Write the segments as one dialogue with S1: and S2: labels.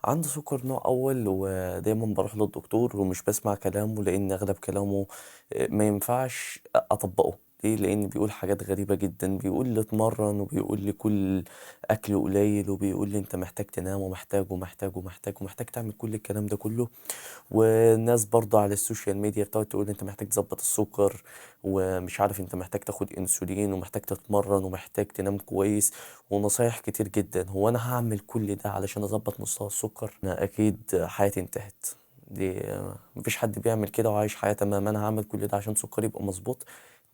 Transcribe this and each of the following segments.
S1: عنده سكر نوع أول ودايما بروح للدكتور ومش بسمع كلامه لأن أغلب كلامه ما ينفعش أطبقه. ليه؟ لأن بيقول حاجات غريبة جدا، بيقول لي اتمرن وبيقول لي كل أكل قليل وبيقول لي أنت محتاج تنام ومحتاج ومحتاج ومحتاج ومحتاج تعمل كل الكلام ده كله. والناس برضه على السوشيال ميديا بتقعد تقول انت محتاج تظبط السكر، ومش عارف انت محتاج تاخد انسولين ومحتاج تتمرن ومحتاج تنام كويس ونصايح كتير جدا. هو انا هعمل كل ده علشان اظبط مستوى السكر؟ انا اكيد حياتي انتهت. دي مفيش حد بيعمل كده وعايش حياة تمام. انا هعمل كل ده عشان سكري يبقى مظبوط؟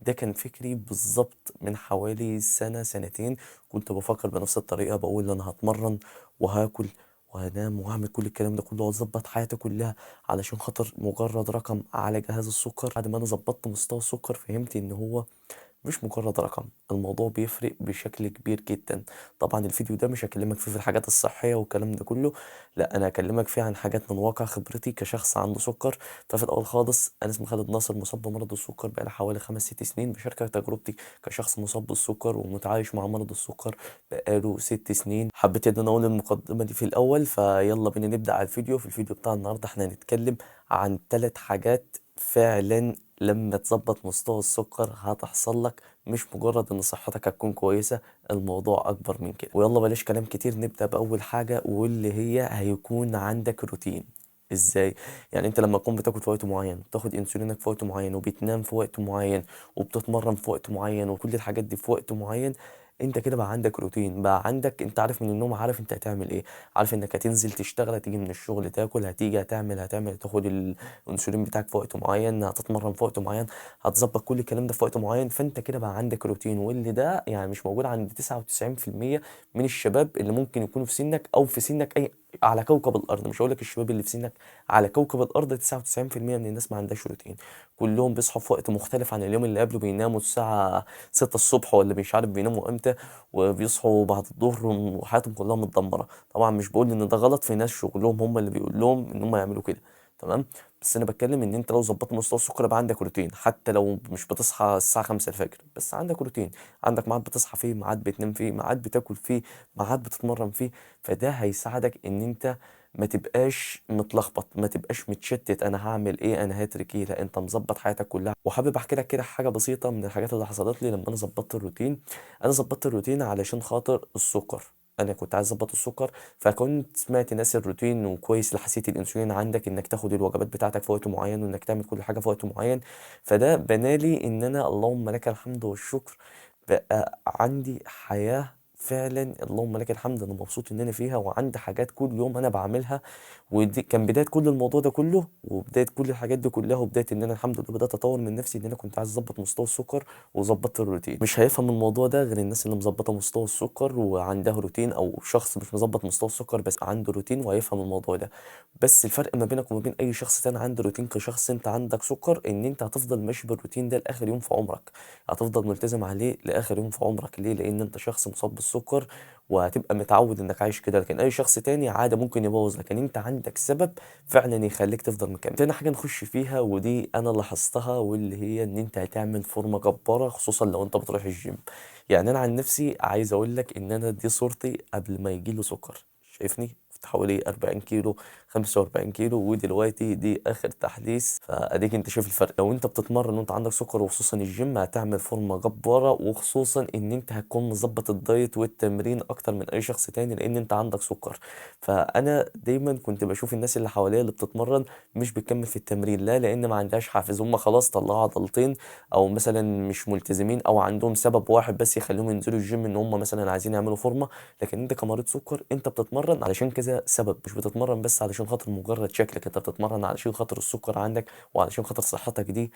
S1: ده كان فكري بالظبط من حوالي سنة سنتين. كنت بفكر بنفس الطريقة، بقول انا هتمرن وهاكل وهنام وهعمل كل الكلام ده كله واظبط حياتي كلها علشان خاطر مجرد رقم على جهاز السكر. بعد ما انا ظبطت مستوى السكر فهمت ان هو مش مجرد رقم، الموضوع بيفرق بشكل كبير جدا. طبعا الفيديو ده مش هكلمك فيه في الحاجات الصحية والكلام ده كله، لا انا هكلمك فيه عن حاجات من واقع خبرتي كشخص عنده سكر. ففي الاول خالص انا اسمي خالد ناصر، مصاب بمرض السكر بقالي حوالي 5 6 سنين. بشاركك تجربتي كشخص مصاب بالسكر ومتعايش مع مرض السكر بقاله 6 سنين. حبيت ان انا اقول المقدمة دي في الاول، فيلا بينا نبدأ على الفيديو. في الفيديو بتاع النهاردة احنا هنتكلم عن 3 حاجات فعلا لما تظبط مستوى السكر هتحصل لك. مش مجرد ان صحتك هتكون كويسة، الموضوع اكبر من كده. ويلا بلاش كلام كتير، نبدأ باول حاجة واللي هي هيكون عندك روتين. ازاي؟ يعني انت لما تكون بتاكل في وقت معين، بتاخد انسولينك في وقت معين، وبتنام في وقت معين، وبتتمرن في وقت معين، وكل الحاجات دي في وقت معين، انت كده بقى عندك روتين. بقى عندك انت عارف من النوم، عارف انت هتعمل ايه، عارف انك هتنزل تشتغل، هتيجي من الشغل تاكل، هتيجي هتعمل تاخد الانسولين بتاعك في وقت معين، هتتمرن في وقت معين، هتظبط كل الكلام ده في وقت معين. فانت كده بقى عندك روتين، واللي ده يعني مش موجود عند 99% من الشباب اللي ممكن يكونوا في سنك او في سنك اي على كوكب الارض. مش هقول لك الشباب اللي في سنك، على كوكب الارض 99% من الناس ما عندهاش روتين. كلهم بيصحوا في وقت مختلف عن اليوم اللي قبله، بيناموا الساعة 6 الصبح ولا مش عارف بيناموا امتى، وبيصحوا بعد الظهر وحياتهم كلها متدمرة. طبعا مش بقول ان ده غلط، في ناس شغلهم هم اللي بيقول لهم ان هم يعملوا كده، تمام. بس انا بتكلم ان انت لو ظبطت مستوى السكر يبقى عندك روتين. حتى لو مش بتصحى الساعه 5 الفجر، بس عندك روتين، عندك ميعاد بتصحى فيه، ميعاد بتنام فيه، ميعاد بتاكل فيه، ميعاد بتتمرن فيه. فده هيساعدك ان انت ما تبقاش متلخبط، ما تبقاش متشتت، انا هعمل ايه، انا هترك ايه. لا، انت مظبط حياتك كلها. وحابب احكي لك كده حاجه بسيطه من الحاجات اللي حصلت لي لما انا ظبطت الروتين. انا ظبطت الروتين علشان خاطر السكر. انا كنت عايز اظبط السكر، فكنت سمعت ناس الروتين وكويس لحساسيه الانسولين عندك، انك تاخد الوجبات بتاعتك في وقت معين وانك تعمل كل حاجه في وقت معين. فده بنالي ان انا اللهم لك الحمد والشكر بقى عندي حياه فعلا. اللهم لك الحمد، انا مبسوط ان انا فيها وعندي حاجات كل يوم انا بعملها. ودي كان بدايه كل الموضوع ده كله، وبدايه كل الحاجات دي كلها، وبدايه ان انا الحمد لله بدات اطور من نفسي، ان انا كنت عايز اظبط مستوى السكر وظبطت الروتين. مش هيفهم الموضوع ده غير الناس اللي مظبطه مستوى السكر وعندها روتين، او شخص مش مظبط مستوى السكر بس عنده روتين وهيفهم الموضوع ده. بس الفرق ما بينك وما بين اي شخص تاني عنده روتين كشخص انت عندك سكر، ان انت هتفضل ماشي بالروتين ده لاخر يوم في عمرك، هتفضل ملتزم عليه لاخر يوم في عمرك. ليه؟ لان انت شخص مصاب بالسكر وهتبقى متعود انك عايش كده. لكن اي شخص تاني عادة ممكن يبوظ، لكن انت عندك سبب فعلا يخليك تفضل مكمل. تاني حاجة نخش فيها ودي انا لاحظتها، واللي هي ان انت هتعمل فورمة جبارة خصوصا لو انت بتروح الجيم. يعني انا عن نفسي عايز اقول لك ان انا دي صورتي قبل ما يجيله سكر. شايفني كنت حوالي 40 كيلو، 45 كيلو، ودلوقتي دي اخر تحديث. فاديك انت شايف الفرق. لو انت بتتمرن وانت عندك سكر وخصوصا الجيم هتعمل فورمه جباره، وخصوصا ان انت هتكون مظبط الدايت والتمرين اكتر من اي شخص تاني لان انت عندك سكر. فانا دايما كنت بشوف الناس اللي حواليا اللي بتتمرن مش بتكمل في التمرين، لا لان ما عندهاش حافز، هم خلاص طلعوا عضلتين، او مثلا مش ملتزمين، او عندهم سبب واحد بس يخليهم ينزلوا الجيم، ان هم مثلا عايزين يعملوا فورمه. لكن انت كمريض سكر انت بتتمرن علشان كذا سبب، مش بتتمرن بس علشان خاطر مجرد شكلك، انت بتتمرن علشان خاطر السكر عندك وعلشان خاطر صحتك دي.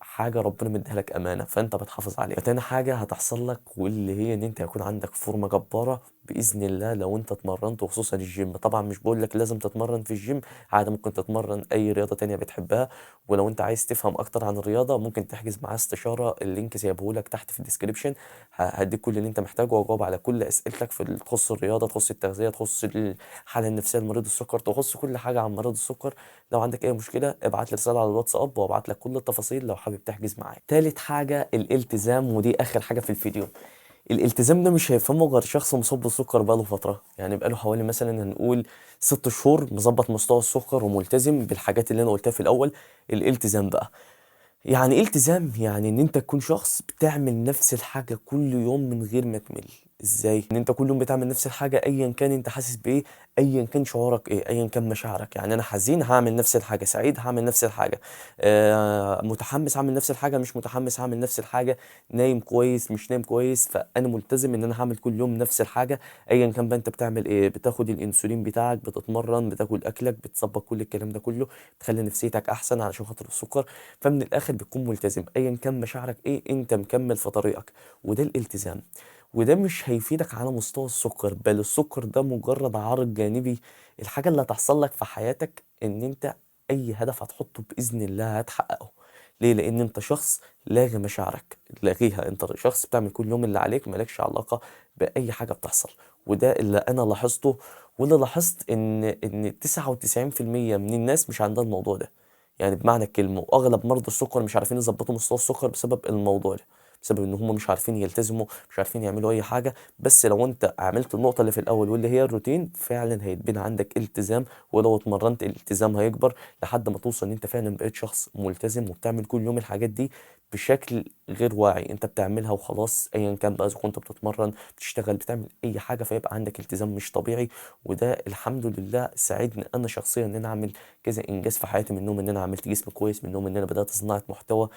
S1: حاجه ربنا مديها لك امانه، فانت بتحافظ عليها. فتاني حاجه هتحصل لك واللي هي ان انت هيكون عندك فورمه جباره باذن الله لو انت اتمرنت، وخصوصا الجيم. طبعا مش بقول لك لازم تتمرن في الجيم، عادي ممكن تتمرن اي رياضه تانية بتحبها. ولو انت عايز تفهم اكتر عن الرياضه ممكن تحجز معاه استشاره، اللينك سيبه لك تحت في الديسكريبشن. هديك كل اللي انت محتاجه واجاوب على كل اسئلتك في تخص الرياضه، تخص التغذيه، تخص الحاله النفسيه لمريض السكر، تخص كل حاجه عن مريض السكر. لو عندك اي مشكله ابعت لي رساله على الواتساب وابعت لك كل التفاصيل لو حابب تحجز معايا. تالت حاجه الالتزام، ودي اخر حاجه في الفيديو. الالتزام ده مش هيفهمه غير شخص مصاب بالسكر بقاله فترة، يعني بقاله حوالي مثلا هنقول 6 شهور مظبط مستوى السكر وملتزم بالحاجات اللي انا قلتها في الاول. الالتزام بقى يعني ايه التزام؟ يعني ان انت تكون شخص بتعمل نفس الحاجة كل يوم من غير ما تمل. ازاي؟ ان انت كل يوم بتعمل نفس الحاجة ايا كان انت حاسس بايه، ايا كان شعورك ايه، ايا كان مشاعرك. يعني انا حزين هعمل نفس الحاجة، سعيد هعمل نفس الحاجة، متحمس هعمل نفس الحاجة، مش متحمس هعمل نفس الحاجة، نايم كويس مش نايم كويس، فانا ملتزم ان انا هعمل كل يوم نفس الحاجة. ايا كان بقى انت بتعمل ايه، بتاخد الانسولين بتاعك، بتتمرن، بتاكل اكلك، بتظبط كل الكلام ده كله، بتخلي نفسيتك احسن علشان خاطر السكر. فمن الاخر بتكون ملتزم ايا كان مشاعرك ايه، انت مكمل في طريقك. وده الالتزام. وده مش هيفيدك على مستوى السكر، بل السكر ده مجرد عارض جانبي. الحاجة اللي هتحصل لك في حياتك ان انت اي هدف هتحطه باذن الله هتحققه. ليه؟ لان انت شخص لاغي مشاعرك، لاغيها. انت شخص بتعمل كل يوم اللي عليك، مالكش علاقة باي حاجة بتحصل. وده اللي انا لاحظته. واللي لاحظت ان 99% من الناس مش عندها الموضوع ده، يعني بمعنى الكلمة. وأغلب مرضى السكر مش عارفين يظبطوا مستوى السكر بسبب الموضوع ده، بسبب إن هم مش عارفين يلتزموا، مش عارفين يعملوا أي حاجة. بس لو أنت عملت النقطة اللي في الأول واللي هي الروتين، فعلا هيتبني عندك التزام. ولو اتمرنت الالتزام هيكبر لحد ما توصل إن أنت فعلا بقيت شخص ملتزم وبتعمل كل يوم الحاجات دي بشكل غير واعي. أنت بتعملها وخلاص، أيا كان بقى إذا كنت بتتمرن، بتشتغل، بتعمل أي حاجة، فيبقى عندك التزام مش طبيعي. وده الحمد لله ساعدني أنا شخصيا إن أنا أعمل كذا انجاز في حياتي، منهم ان انا عملت جسم كويس، منهم ان انا بدات صناعه محتوى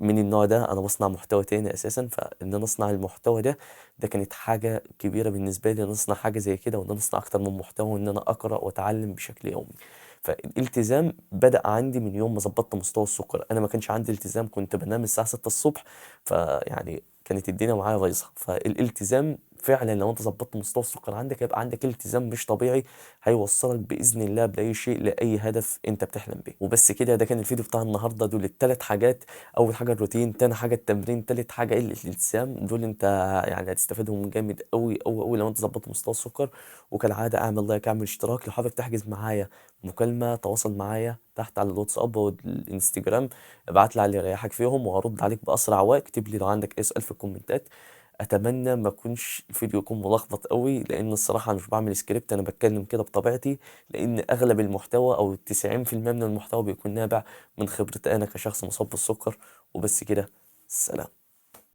S1: من النوع ده. انا بصنع محتوى تاني اساسا، فان انا اصنع المحتوى ده كانت حاجه كبيره بالنسبه لي، ان انا اصنع حاجه زي كده، وان انا اصنع اكتر من محتوى، وان انا اقرا واتعلم بشكل يومي. فالالتزام بدأ عندي من يوم ما ظبطت مستوى السكر. انا ما كانش عندي التزام، كنت بنام الساعه 6 الصبح، فيعني كانت الدنيا معايا بايظه. فالالتزام فعلا لو انت ظبطت مستوى السكر عندك هيبقى عندك التزام مش طبيعي، هيوصلك باذن الله باي شيء لاي هدف انت بتحلم بيه. وبس كده، ده كان الفيديو بتاع النهارده. دول الثلاث حاجات: اول حاجه الروتين، تاني حاجه التمرين، تالت حاجه الالتزام. دول انت يعني هتستفادهم جامد قوي قوي قوي لو انت ظبطت مستوى السكر. وكالعاده اعمل لايك، اعمل اشتراك. لو حابب تحجز معايا مكالمه، تواصل معايا تحت على الواتساب والانستجرام، ابعت لي على اللي يريحك فيهم وهرد عليك باسرع وقت. اكتب لي لو عندك اي سؤال في الكومنتات. اتمنى ما يكونش الفيديو يكون ملخبط قوي، لان الصراحه أنا مش بعمل سكريبت، انا بتكلم كده بطبيعتي. لان اغلب المحتوى او 90% من المحتوى بيكون نابع من خبرتي انا كشخص مصاب بالسكر. وبس كده، السلام.